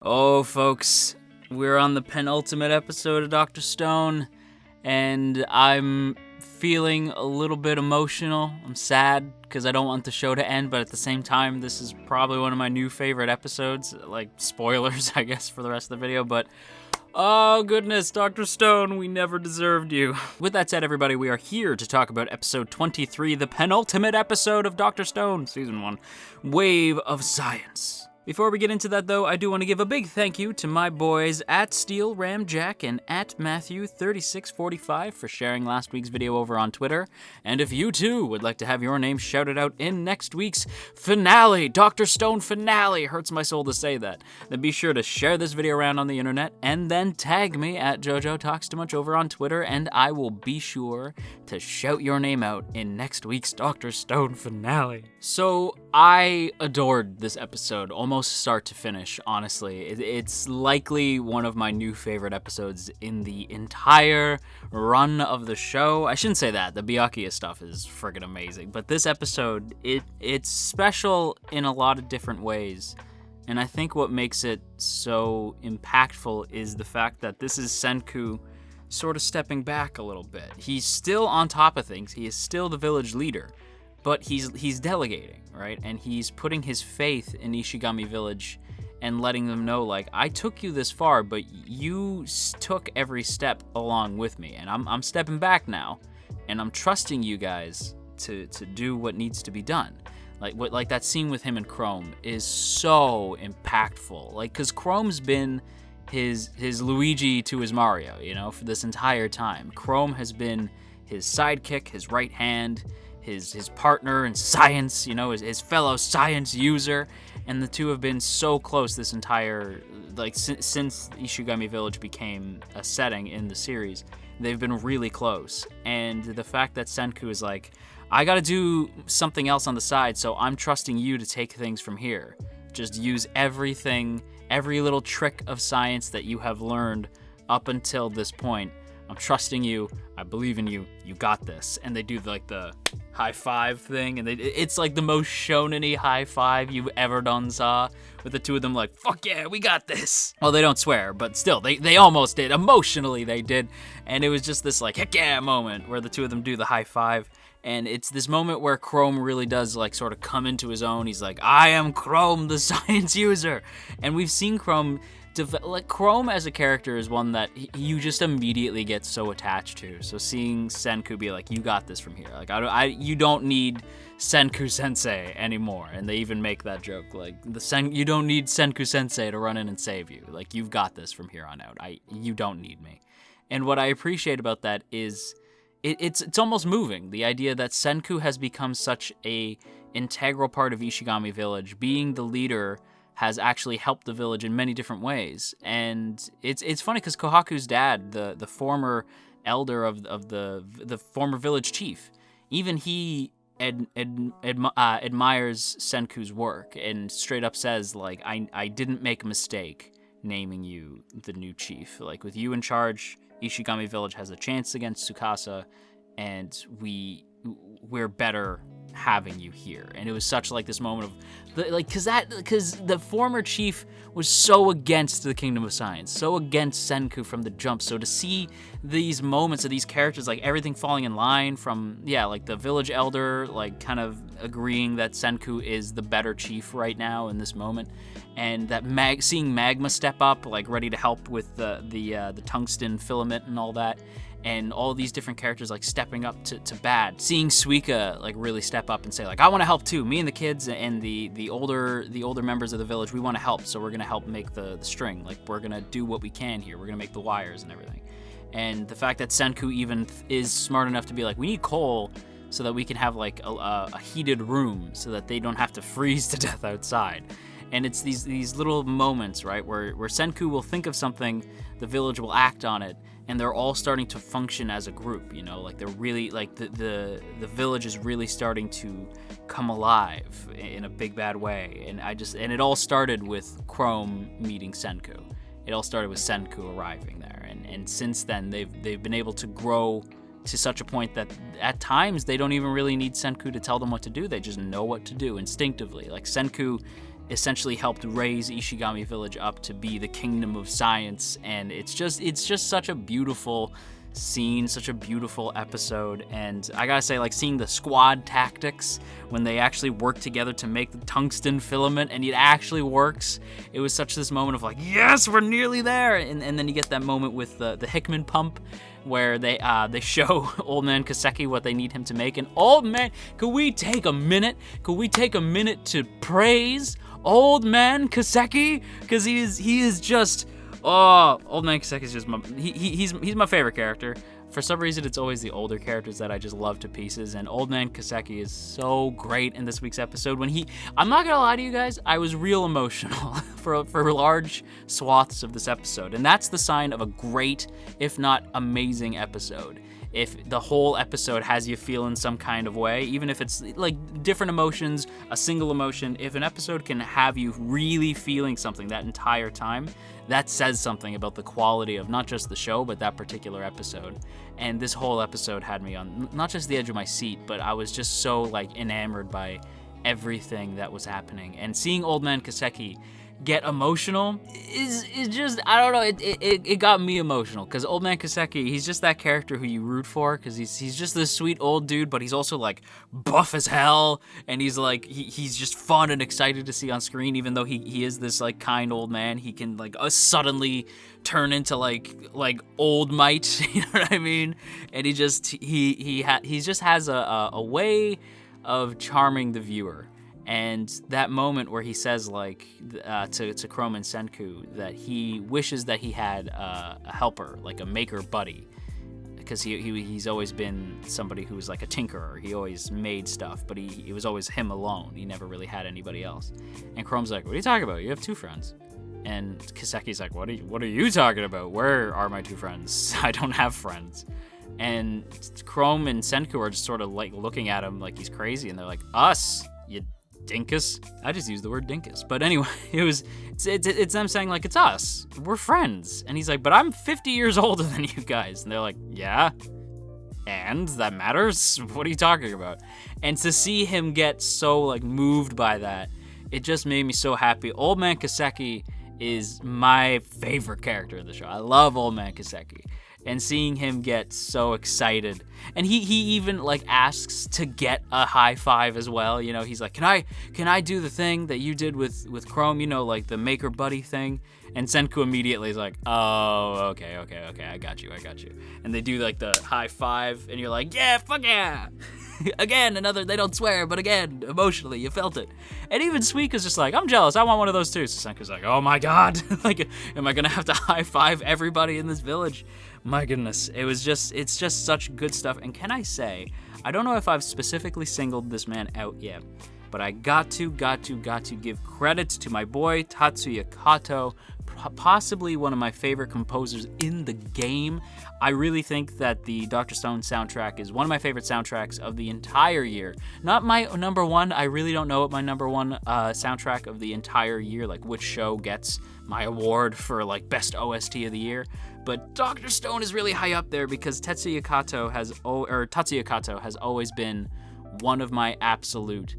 Oh, folks, we're on the penultimate episode of Dr. Stone, and I'm feeling a little bit emotional. I'm sad because I don't want the show to end, but at the same time, this is probably one of my new favorite episodes. Like, spoilers, I guess, for the rest of the video, but oh goodness, Dr. Stone, we never deserved you. With that said, everybody, we are here to talk about episode 23, the penultimate episode of Dr. Stone, season 1, Wave of Science. Before we get into that, though, I do want to give a big thank you to my boys at Steel Ramjack and at Matthew3645 for sharing last week's video over on Twitter. And if you too would like to have your name shouted out in next week's finale, Dr. Stone finale, hurts my soul to say that, then be sure to share this video around on the internet and then tag me at JoJo Talks Too Much over on Twitter, and I will be sure to shout your name out in next week's Dr. Stone finale. So I adored this episode, almost start to finish, honestly. It's likely one of my new favorite episodes in the entire run of the show. I shouldn't say that. The Byakuya stuff is friggin' amazing. But this episode, it's special in a lot of different ways. And I think what makes it so impactful is the fact that this is Senku sort of stepping back a little bit. He's still on top of things. He is still the village leader. But he's delegating, right? And he's putting his faith in Ishigami Village and letting them know, like, I took you this far, but you took every step along with me. And I'm stepping back now, and I'm trusting you guys to do what needs to be done. Like that scene with him and Chrome is so impactful. Like, because Chrome's been his Luigi to his Mario, you know, for this entire time. Chrome has been his sidekick, his right hand, his partner in science, you know, his fellow science user, and the two have been so close this entire, like, since Ishigami Village became a setting in the series, they've been really close. And the fact that Senku is like, I gotta do something else on the side, so I'm trusting you to take things from here. Just use everything, every little trick of science that you have learned up until this point. I'm trusting you. I believe in you. You got this. And they do like the high five thing, and it's like the most shonen-y high five you've ever done saw, with the two of them like, fuck yeah, we got this. Well, they don't swear, but still, they almost did. Emotionally, they did. And it was just this like, heck yeah moment where the two of them do the high five. And it's this moment where Chrome really does like sort of come into his own. He's like, I am Chrome, the science user. And we've seen Chrome like, Chrome as a character is one that you just immediately get so attached to. So seeing Senku be like, you got this from here. Like, you don't need Senku Sensei anymore. And they even make that joke, like, you don't need Senku Sensei to run in and save you. Like, you've got this from here on out. You don't need me. And what I appreciate about that is it's almost moving. The idea that Senku has become such a integral part of Ishigami Village, being the leader has actually helped the village in many different ways. And it's funny because Kohaku's dad, the former elder of the former village chief, even he admires Senku's work and straight up says, like, I didn't make a mistake naming you the new chief. Like, with you in charge, Ishigami Village has a chance against Tsukasa, and we're better having you here. And it was such like this moment of like, because the former chief was so against the Kingdom of Science, so against Senku from the jump. So to see these moments of these characters, like everything falling in line from, yeah, like the village elder, like kind of agreeing that Senku is the better chief right now in this moment, and that seeing Magma step up, like ready to help with the tungsten filament and all that. And all these different characters like stepping up to bat. Seeing Suika like really step up and say like, I want to help too. Me and the kids and the older members of the village, we want to help. So we're gonna help make the string. Like, we're gonna do what we can here. We're gonna make the wires and everything. And the fact that Senku even is smart enough to be like, we need coal so that we can have like a heated room so that they don't have to freeze to death outside. And it's these little moments, right, where Senku will think of something, the village will act on it, and they're all starting to function as a group, you know, like they're really, like the village is really starting to come alive in a big bad way. And it all started with Chrome meeting Senku. It all started with Senku arriving there, and since then they've been able to grow to such a point that at times they don't even really need Senku to tell them what to do. They just know what to do instinctively. Like, Senku essentially helped raise Ishigami Village up to be the kingdom of science, and it's just such a beautiful scene, such a beautiful episode. And I gotta say, like, seeing the squad tactics when they actually work together to make the tungsten filament and it actually works, it was such this moment of like, yes, we're nearly there. And then you get that moment with the Hickman pump where they show Old Man Kaseki what they need him to make. And Old Man, could we take a minute to praise Old Man Kaseki? Because he is just, oh, Old Man Kaseki is just he's my favorite character. For some reason, it's always the older characters that I just love to pieces, and Old Man Kaseki is so great in this week's episode. I'm not gonna lie to you guys, I was real emotional for large swaths of this episode, and that's the sign of a great, if not amazing episode. If the whole episode has you feeling some kind of way, even if it's like different emotions, a single emotion, if an episode can have you really feeling something that entire time, that says something about the quality of not just the show, but that particular episode. And this whole episode had me on not just the edge of my seat, but I was just so like enamored by everything that was happening. And seeing Old Man Kaseki get emotional is just, I don't know, it got me emotional, because Old Man Kaseki, he's just that character who you root for, because he's just this sweet old dude, but he's also like buff as hell, and he's like he's just fun and excited to see on screen. Even though he is this like kind old man, he can like suddenly turn into like old might, you know what I mean? And he just has a way of charming the viewer. And that moment where he says, like, to Chrome and Senku that he wishes that he had a helper, like a maker buddy, because he's always been somebody who was like a tinkerer. He always made stuff, but it was always him alone. He never really had anybody else. And Chrome's like, what are you talking about? You have two friends. And Kaseki's like, what are you talking about? Where are my two friends? I don't have friends. And Chrome and Senku are just sort of like looking at him like he's crazy, and they're like, us, you dinkus. I just used the word dinkus. But anyway, it's them saying like, it's us. We're friends. And he's like, but I'm 50 years older than you guys. And they're like, yeah, and that matters? What are you talking about? And to see him get so like moved by that, it just made me so happy. Old Man Kaseki is my favorite character in the show. I love Old Man Kaseki. And seeing him get so excited, and he even like asks to get a high five as well. You know, he's like, can I do the thing that you did with Chrome? You know, like the maker buddy thing. And Senku immediately is like, oh, okay, I got you. And they do like the high five, and you're like, yeah, fuck yeah. Again, another, they don't swear, but again, emotionally, you felt it. And even Suika's just like, I'm jealous, I want one of those too. So Senku's like, oh my god, like, am I gonna have to high five everybody in this village? My goodness, it's just such good stuff. And can I say, I don't know if I've specifically singled this man out yet, but I got to give credit to my boy Tatsuya Kato, possibly one of my favorite composers in the game. I really think that the Dr. Stone soundtrack is one of my favorite soundtracks of the entire year. Not my number one. I really don't know what my number one soundtrack of the entire year, like which show gets my award for like best OST of the year. But Dr. Stone is really high up there because Tatsuya Kato has always been one of my absolute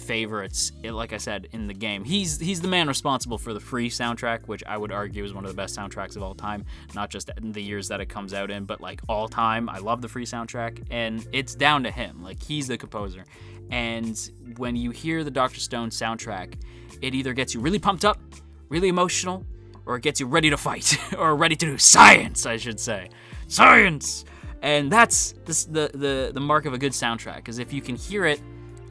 favorites, like I said, in the game. He's the man responsible for the Free soundtrack, which I would argue is one of the best soundtracks of all time, not just in the years that it comes out in, but like all time. I love the Free soundtrack, and it's down to him. Like, he's the composer. And when you hear the Dr. Stone soundtrack, it either gets you really pumped up, really emotional, or it gets you ready to fight, or ready to do science, I should say. Science! And that's the mark of a good soundtrack, is if you can hear it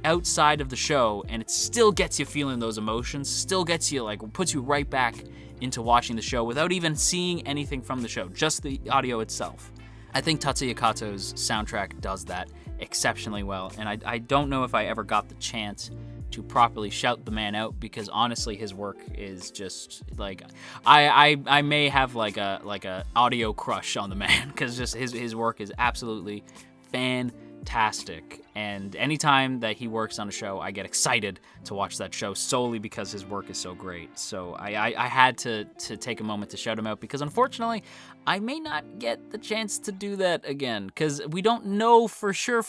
outside of the show and it still gets you feeling those emotions, still gets you, like, puts you right back into watching the show without even seeing anything from the show, just the audio itself. I think Tatsuya Kato's soundtrack does that exceptionally well, and I don't know if I ever got the chance to properly shout the man out, because honestly his work is just like, I may have like a audio crush on the man, because just his work is absolutely fantastic. And anytime that he works on a show, I get excited to watch that show solely because his work is so great. So I had to take a moment to shout him out because unfortunately, I may not get the chance to do that again because we don't know for sure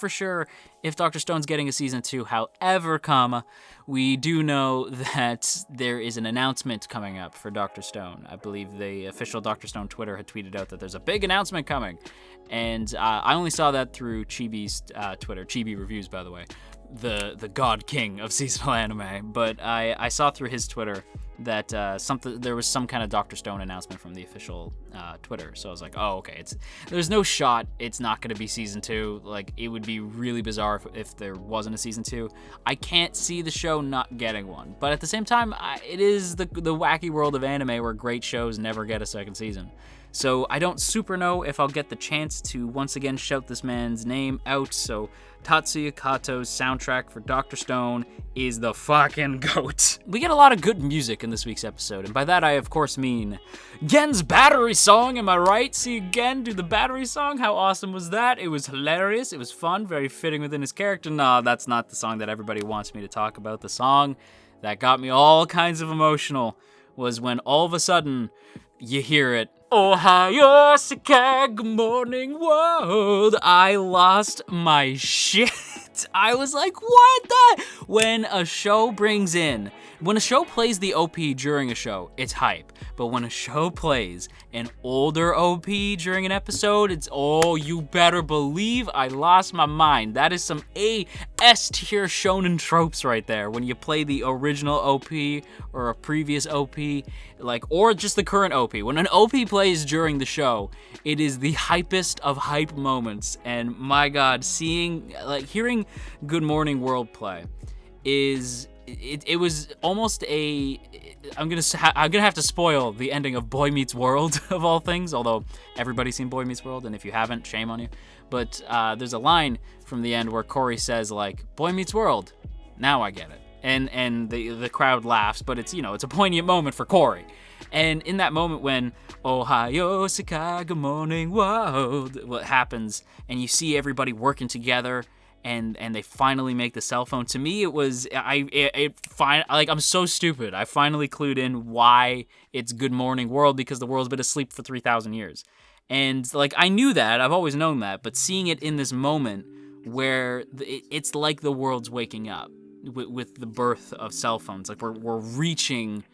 if Dr. Stone's getting a season 2. However, we do know that there is an announcement coming up for Dr. Stone. I believe the official Dr. Stone Twitter had tweeted out that there's a big announcement coming. And I only saw that through Chibi's Twitter. Chibi Reviews, by the way, the god king of seasonal anime. But I saw through his Twitter that there was some kind of Dr. Stone announcement from the official Twitter. So I was like, oh, okay. There's no shot it's not going to be season 2. Like, it would be really bizarre if there wasn't a season 2. I can't see the show not getting one. But at the same time, it is the wacky world of anime where great shows never get a second season. So I don't super know if I'll get the chance to once again shout this man's name out. So Tatsuya Kato's soundtrack for Dr. Stone is the fucking GOAT. We get a lot of good music in this week's episode, and by that I of course mean Gen's battery song, am I right? See Gen do the battery song? How awesome was that? It was hilarious, it was fun, very fitting within his character. No, that's not the song that everybody wants me to talk about. The song that got me all kinds of emotional was when all of a sudden you hear it. Ohio, Sekai, good morning world. I lost my shit. I was like, what the? When a show plays the OP during a show, it's hype. But when a show plays an older OP during an episode, it's, oh, you better believe I lost my mind. That is some A-S tier shonen tropes right there. When you play the original OP or a previous OP, or just the current OP. When an OP plays during the show, it is the hypest of hype moments. And my God, hearing Good Morning World play it was almost I'm gonna have to spoil the ending of Boy Meets World of all things, although everybody's seen Boy Meets World, and if you haven't, shame on you. But there's a line from the end where Corey says, like, Boy Meets World, now I get it. And the crowd laughs, but it's a poignant moment for Corey. And in that moment when Ohio, Sekai, good morning world, what happens, and you see everybody working together, and they finally make the cell phone. To me, it was I'm so stupid. I finally clued in why it's Good Morning World, because the world's been asleep for 3,000 years, and I knew that. I've always known that, but seeing it in this moment where it's like the world's waking up with the birth of cell phones, like we're reaching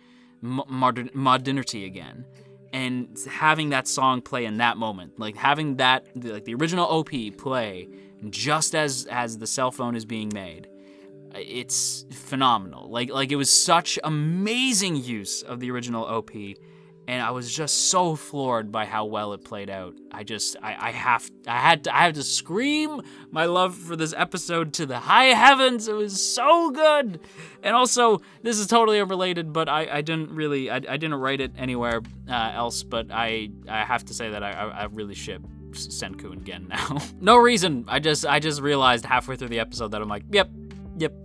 modernity again. And having that song play in that moment, having that, the original OP play just as the cell phone is being made, it's phenomenal. It was such amazing use of the original OP, and I was just so floored by how well it played out. I had to scream my love for this episode to the high heavens. It was so good. And also, this is totally unrelated, but I didn't write it anywhere else, but I have to say that I really ship Senku and Gen now. No reason. I just realized halfway through the episode that I'm like, yep,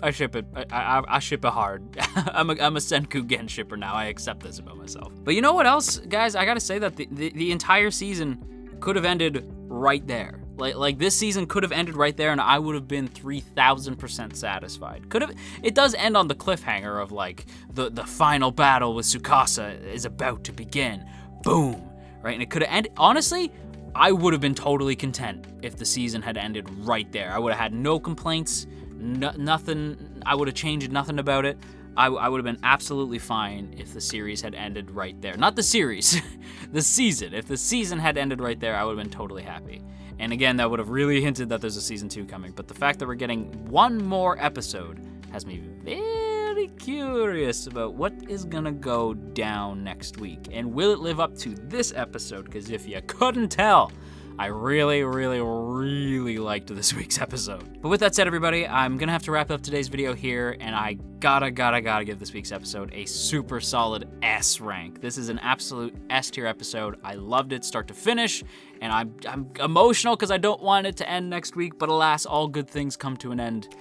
I ship it. I ship it hard. I'm a Senku Gen shipper now. I accept this about myself. But you know what else, guys? I gotta say that the entire season could have ended right there. This season could have ended right there, and I would have been 3,000% satisfied. It does end on the cliffhanger of the final battle with Tsukasa is about to begin. Boom, right? And it could have ended. Honestly, I would have been totally content if the season had ended right there. I would have had no complaints, nothing. I would have changed nothing about it. I would have been absolutely fine if the series had ended right there. Not the series, the season. If the season had ended right there, I would have been totally happy. And again, that would have really hinted that there's a season 2 coming. But the fact that we're getting one more episode has me very curious about what is gonna go down next week. And will it live up to this episode? Because if you couldn't tell, I really, really, really liked this week's episode. But with that said, everybody, I'm gonna have to wrap up today's video here, and I gotta give this week's episode a super solid S rank. This is an absolute S tier episode. I loved it start to finish, and I'm emotional because I don't want it to end next week, but alas, all good things come to an end.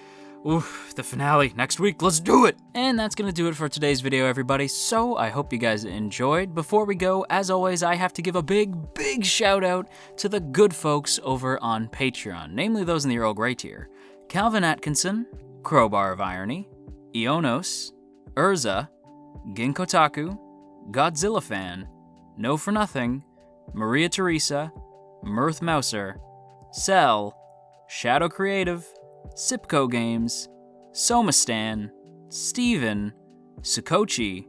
Oof, the finale next week, let's do it! And that's gonna do it for today's video, everybody, so I hope you guys enjoyed. Before we go, as always, I have to give a big shout out to the good folks over on Patreon, namely those in the Earl Grey tier. Calvin Atkinson, Crowbar of Irony, Ionos, Urza, Ginkotaku, Godzilla Fan, No For Nothing, Maria Teresa, Mirth Mouser, Cell, Shadow Creative, Sipco Games, Somastan, Steven, Sukochi,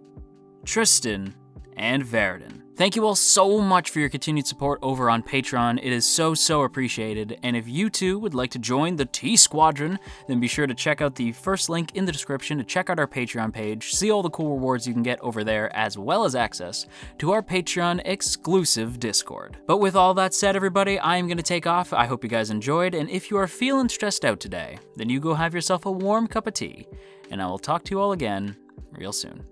Tristan, and Verdun. Thank you all so much for your continued support over on Patreon. It is so appreciated. And if you too would like to join the T Squadron, then be sure to check out the first link in the description to check out our Patreon page, see all the cool rewards you can get over there, as well as access to our Patreon exclusive Discord. But with all that said, everybody, I am going to take off. I hope you guys enjoyed, and if you are feeling stressed out today, then you go have yourself a warm cup of tea, and I will talk to you all again real soon.